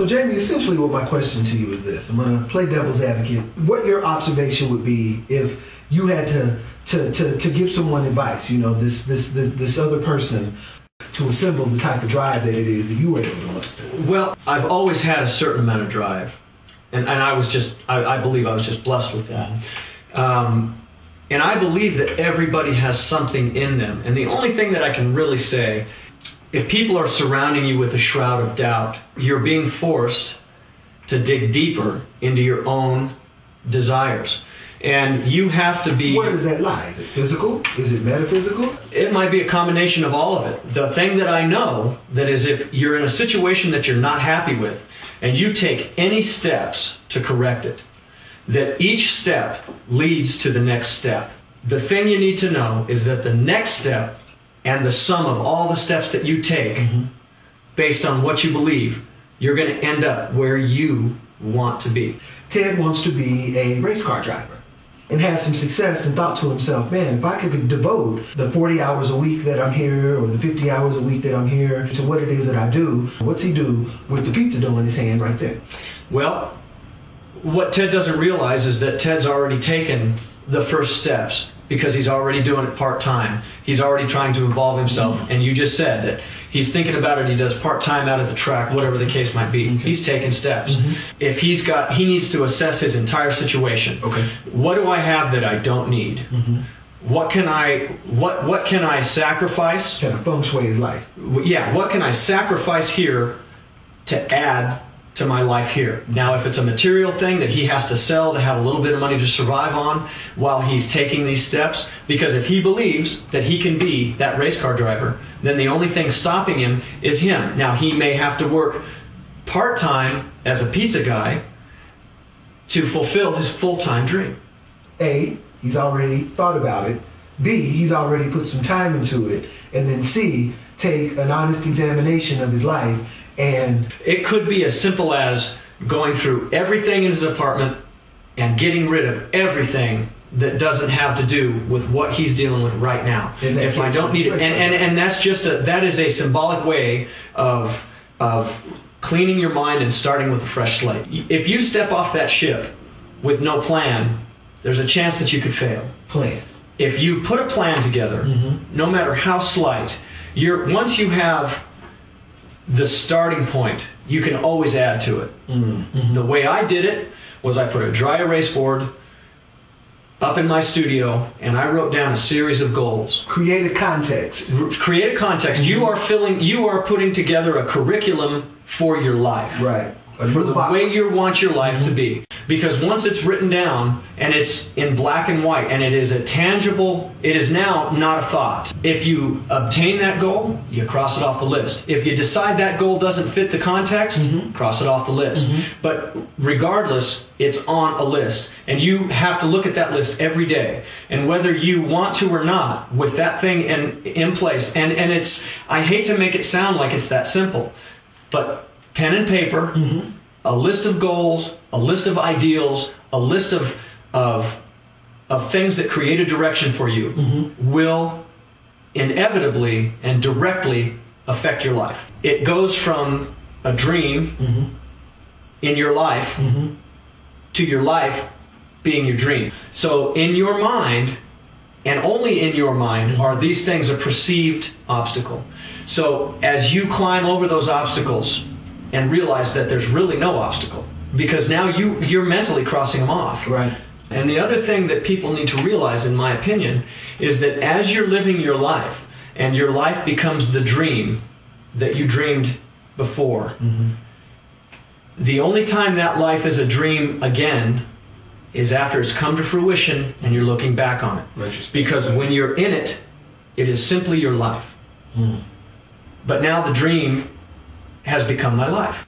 So Jamie, essentially what my question to you is this. I'm going to play devil's advocate. What your observation would be if you had to give someone advice, you know, this other person, to assemble the type of drive that it is that you were able to muster? Well, I've always had a certain amount of drive. And I believe I was just blessed with that. And I believe that everybody has something in them. And the only thing that I can really say, if people are surrounding you with a shroud of doubt, you're being forced to dig deeper into your own desires. And you have to be... Where does that lie? Is it physical? Is it metaphysical? It might be a combination of all of it. The thing that I know that is, if you're in a situation that you're not happy with, and you take any steps to correct it, that each step leads to the next step. The thing you need to know is that the next step and the sum of all the steps that you take, based on what you believe, you're going to end up where you want to be. Ted wants to be a race car driver and has some success and thought to himself, man, if I could devote the 40 hours a week that I'm here or the 50 hours a week that I'm here to what it is that I do, what's he do with the pizza dough in his hand right there? Well, what Ted doesn't realize is that Ted's already taken the first steps because he's already doing it part-time. He's already trying to involve himself. And you just said that he's thinking about it. He does part-time out at the track, whatever the case might be. He's taking steps. If he needs to assess his entire situation. What do I have that I don't need? What can I sacrifice? Kind of feng shui his life. Yeah, what can I sacrifice here to add to my life here? Now, if it's a material thing that he has to sell to have a little bit of money to survive on while he's taking these steps, because if he believes that he can be that race car driver, then the only thing stopping him is him. Now, he may have to work part-time as a pizza guy to fulfill his full-time dream. A, he's already thought about it. B, he's already put some time into it. And then C, take an honest examination of his life. And it could be as simple as going through everything in his apartment and getting rid of everything that doesn't have to do with what he's dealing with right now. If I don't need it, and that's just that is a symbolic way of cleaning your mind and starting with a fresh slate. If you step off that ship with no plan, there's a chance that you could fail. Plan. If you put a plan together, no matter how slight, once you have the starting point, you can always add to it. The way I did it was I put a dry erase board up in my studio and I wrote down a series of goals. Create a context. Create a context. You are putting together a curriculum for your life. Right. For the way you want your life to be. Because once it's written down and it's in black and white and it is a tangible, it is now not a thought. If you obtain that goal, you cross it off the list. If you decide that goal doesn't fit the context, cross it off the list. But regardless, it's on a list. And you have to look at that list every day. And whether you want to or not, with that thing in place. And it's, I hate to make it sound like it's that simple, but pen and paper, a list of goals, a list of ideals, a list of things that create a direction for you will inevitably and directly affect your life. It goes from a dream in your life to your life being your dream. So in your mind, and only in your mind, are these things a perceived obstacle. So as you climb over those obstacles and realize that there's really no obstacle, because now you're mentally crossing them off. Right. And the other thing that people need to realize, in my opinion, is that as you're living your life, and your life becomes the dream that you dreamed before, the only time that life is a dream again is after it's come to fruition and you're looking back on it. Because when you're in it, it is simply your life. But now the dream has become my life.